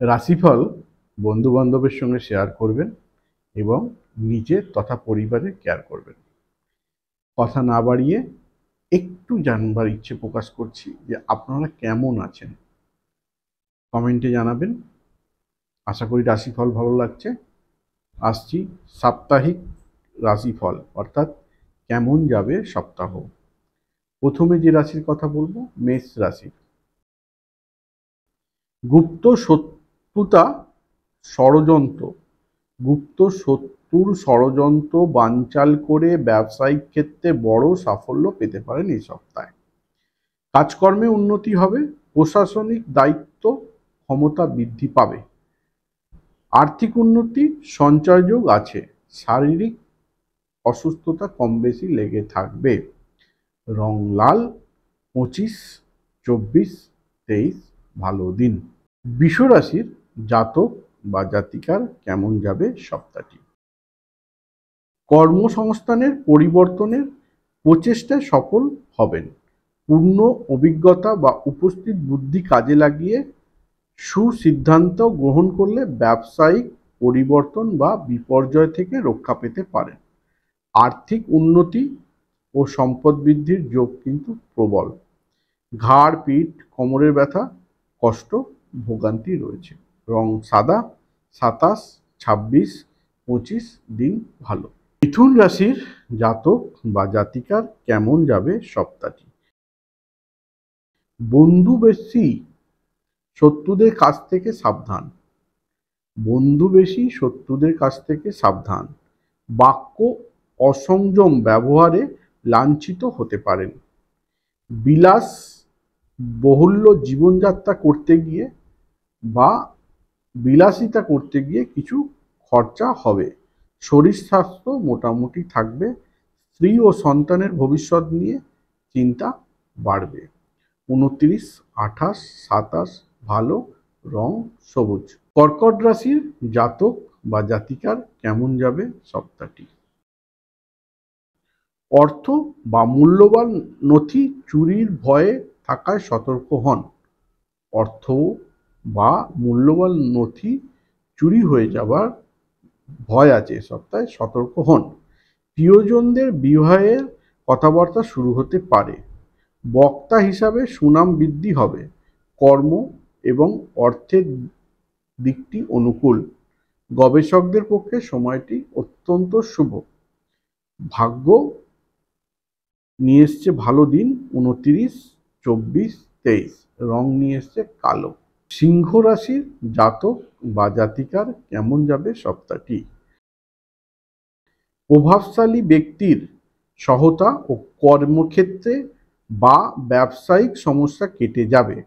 রাশিফল বন্ধু-বান্ধবের সঙ্গে শেয়ার করবেন এবং নিজের তথা পরিবারের কেয়ার করবেন। কথা না বাড়িয়ে একটু জানবার ইচ্ছে প্রকাশ করছি যে আপনারা কেমন আছেন, কমেন্টে জানাবেন। আশা করি রাশিফল ভালো লাগছে। আসছি সাপ্তাহিক রাশিফল, অর্থাৎ কেমন যাবে সপ্তাহ। প্রথমে যে রাশির কথা বলবো, মেষ রাশি। গুপ্ত শত্রুতা ষড়যন্ত্র গুপ্ত শত্রুর ষড়যন্ত্র বানচাল করে ব্যবসায়িক ক্ষেত্রে বড় সাফল্য পেতে পারেন এই সপ্তাহে। কাজকর্মে উন্নতি হবে, প্রশাসনিক দায়িত্ব ক্ষমতা বৃদ্ধি পাবে। আর্থিক উন্নতি সঞ্চয়যোগ আছে, শারীরিক অসুস্থতা কম বেশি লেগে থাকবে। রং লাল, 25, 24, 23 ভালো দিন। বৃষ রাশির জাতক বা জাতিকার কেমন যাবে সপ্তাহটি। কর্মসংস্থানের পরিবর্তনের প্রচেষ্টায় সফল হবেন। পূর্ণ অভিজ্ঞতা বা উপস্থিত বুদ্ধি কাজে লাগিয়ে সুসিদ্ধান্ত গ্রহণ করলে ব্যবসায়িক পরিবর্তন বা বিপর্যয় থেকে রক্ষা পেতে পারেন। আর্থিক উন্নতি ও সম্পদ বৃদ্ধির যোগ কিন্তু প্রবল। ঘাড়, পিঠ, কোমরের ব্যথা, কষ্ট, ভোগান্তি রয়েছে। রং সাদা, 27, 26, 25 দিন ভালো। মিথুন রাশির জাতক বা জাতিকার কেমন যাবে সপ্তাহটি। বন্ধু বেশি শত্রুদের কাছ থেকে সাবধান। বাক্য অসংযম ব্যবহারে লাঞ্ছিত হতে পারেন। বিলাস বহুল্য জীবনযাত্রা করতে গিয়ে বা বিলাসিতা করতে গিয়ে কিছু খরচা হবে। শরীর স্বাস্থ্য মোটামুটি থাকবে। স্ত্রী ও সন্তানের ভবিষ্যৎ নিয়ে চিন্তা বাড়বে। 29, 28, 27 ভালো, রং সবুজ। কর্কট রাশির জাতক বা জাতিকার কেমন যাবে সপ্তাহটি। অর্থ বা মূল্যবান নথি চুরির ভয়ে থাকায় সতর্ক হন। অর্থ বা মূল্যবান নথি চুরি হয়ে যাবার ভয় আছে এ সপ্তাহে, সতর্ক হন। প্রিয়জনদের বিবাহের কথাবার্তা শুরু হতে পারে। বক্তা হিসাবে সুনাম বৃদ্ধি হবে। কর্ম এবং অর্থের দিকটি অনুকূল। গবেষকদের পক্ষে সময়টি অত্যন্ত শুভ। ভাগ্য নিয়ে এসছে ভালো দিন, 29, 24, 23 রং নিয়ে এসছে কালো। সিংহ রাশির জাতক বা জাতিকার কেমন যাবে সপ্তাহটি। প্রভাবশালী ব্যক্তির সহায়তা ও কর্মক্ষেত্রে বা ব্যবসায়িক সমস্যা কেটে যাবে।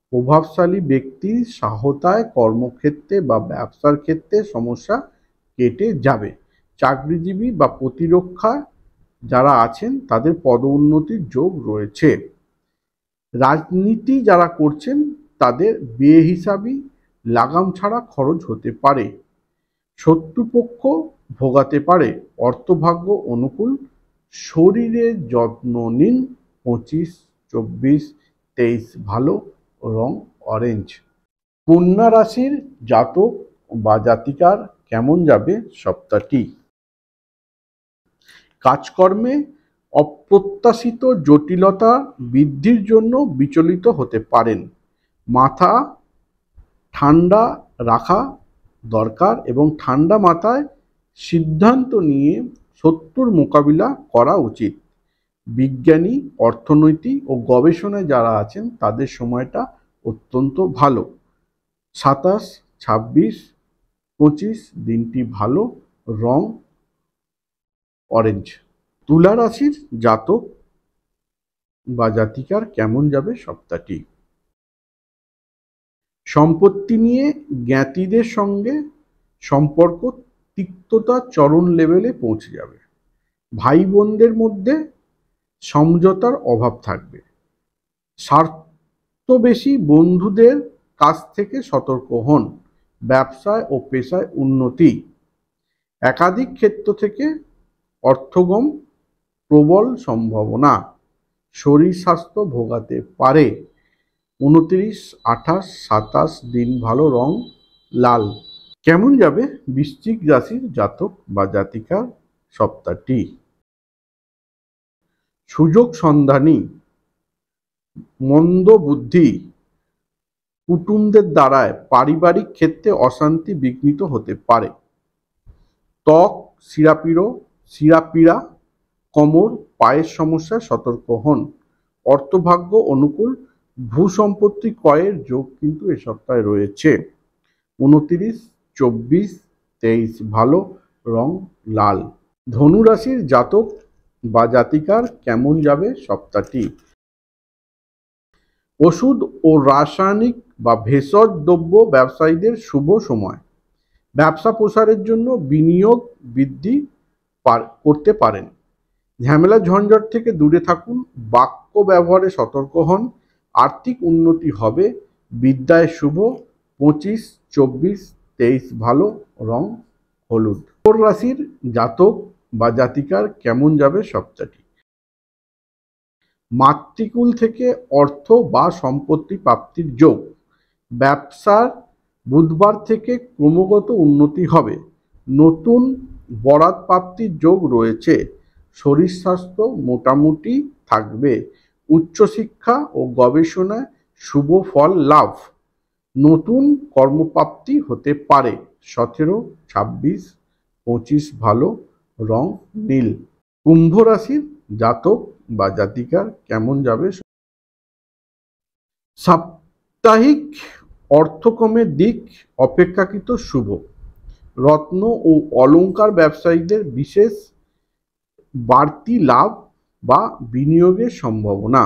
প্রভাবশালী ব্যক্তির সহায়তায় কর্মক্ষেত্রে বা ব্যবসার ক্ষেত্রে সমস্যা কেটে যাবে। চাকরিজীবী বা প্রতিরক্ষা যারা আছেন তাদের পদোন্নতির যোগ রয়েছে। রাজনীতি যারা করছেন তাদের বেহিসাবি লাগাম ছাড়া খরচ হতে পারে। শত্রুপক্ষ ভোগাতে পারে। অর্থভাগ্য অনুকূল। শরীরের যত্ন নিন। 25, 24, 23 ভালো, রং অরেঞ্জ। কন্যা রাশির জাতক বা জাতিকার কেমন যাবে সপ্তাহটি। কাজকর্মে অপ্রত্যাশিত জটিলতা বৃদ্ধির জন্য বিচলিত হতে পারেন। মাথা ঠান্ডা রাখা দরকার এবং ঠান্ডা মাথায় সিদ্ধান্ত নিয়ে শত্রুর মোকাবিলা করা উচিত। বিজ্ঞানী, অর্থনৈতিক ও গবেষণায় যারা আছেন তাদের সময়টা অত্যন্ত ভালো। 27, 26, 25 দিনটি ভালো, রং অরেঞ্জ। তুলা রাশির জাতক বা জাতিকার কেমন যাবে সপ্তাহটি। সম্পত্তি নিয়ে জ্ঞাতিদের সঙ্গে সম্পর্ক তিক্ততা চরম লেভেলে পৌঁছে যাবে। ভাই বোনদের মধ্যে সমঝোতার অভাব থাকবে। স্বার্থবেশী বন্ধুদের কাছ থেকে সতর্ক হন। ব্যবসায় ও পেশায় উন্নতি। একাধিক ক্ষেত্র থেকে অর্থগম প্রবল সম্ভাবনা। শরীর স্বাস্থ্য ভোগাতে পারে। 29, 28, 27 দিন ভালো, রং লাল। কেমন যাবে বৃশ্চিক রাশির জাতক বা জাতিকার সপ্তাহটি? সুযোগ সন্ধানী, মন্দ বুদ্ধি, কুটুমদের দ্বারায় পারিবারিক ক্ষেত্রে অশান্তি বিঘ্নিত হতে পারে। ত্বক, শিরাপীড়া, কোমর, পায়ের সমস্যায় সতর্ক হন। অর্থভাগ্য অনুকূল, ভূসম্পত্তি ক্রয়ের যোগ কিন্তু এ সপ্তাহে রয়েছে। 29, 24, 23 ভালো, রং লাল। ধনু রাশির জাতক বা জাতিকার কেমন যাবে সপ্তাহটি? ওষুধ ও রাসায়নিক বা ভেষজ দ্রব্য ব্যবসায়ীদের শুভ সময়। ব্যবসা প্রসারের জন্য বিনিয়োগ বৃদ্ধি করতে পারেন। ঝামেলা ঝঞ্ঝট থেকে দূরে থাকুন, বাক্য ব্যবহারে সতর্ক হন। আর্থিক উন্নতি হবে, বিদ্যায় শুভ। 25, 24, 23 ভালো, রং হলুদ। মকর রাশির জাতক বা জাতিকার কেমন যাবে সপ্তাহটি? মাতৃকুল থেকে অর্থ বা সম্পত্তি প্রাপ্তির যোগ। ব্যবসার বুধবার থেকে ক্রমাগত উন্নতি হবে। নতুন বরাত প্রাপ্তির যোগ রয়েছে। শরীর স্বাস্থ্য মোটামুটি থাকবে। উচ্চশিক্ষা ও গবেষণায় শুভ ফল লাভ। নতুন কর্মপ্রাপ্তি হতে পারে। 17, 26, 25 ভালো, রং নীল। কুম্ভ রাশির জাতক বা জাতিকার কেমন যাবে? সাপ্তাহিক অর্থকর্মের দিক অপেক্ষাকৃত শুভ। রত্ন ও অলংকার ব্যবসায়ীদের বিশেষ বাড়তি লাভ বা বিনিয়োগের সম্ভাবনা।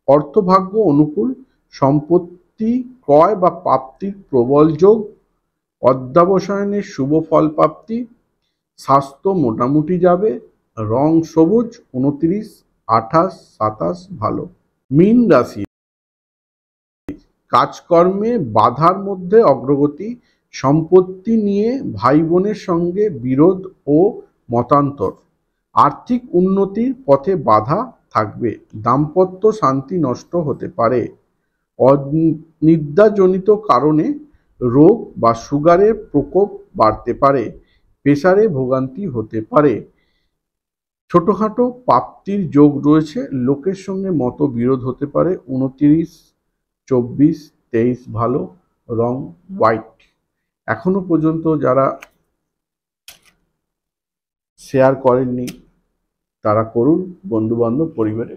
অর্থভাগ্য অনুকূল, সম্পত্তি ক্রয় বা প্রাপ্তির প্রবল যোগ। অধ্যবসায়নের শুভ ফল প্রাপ্তি। স্বাস্থ্য মোটামুটি যাবে। রং সবুজ। 29, 28, 27 ভালো। মীন রাশি, কাজকর্মে বাধার মধ্যে অগ্রগতি। সম্পত্তি নিয়ে ভাই বোনের সঙ্গে বিরোধ ও মতান্তর। আর্থিক উন্নতির পথে বাধা থাকবে। দাম্পত্য শান্তি নষ্ট হতে পারে। অনিদ্রাজনিত কারণে রোগ বা সুগারের প্রকোপ বাড়তে পারে। প্রেসারে ভোগান্তি হতে পারে। ছোটখাটো প্রাপ্তির যোগ রয়েছে। লোকের সঙ্গে মতবিরোধ হতে পারে। 29, 24, 23 ভালো, রং হোয়াইট। এখনো পর্যন্ত যারা শেয়ার করেননি তারা করুন, বন্ধু বান্ধব পরিবারে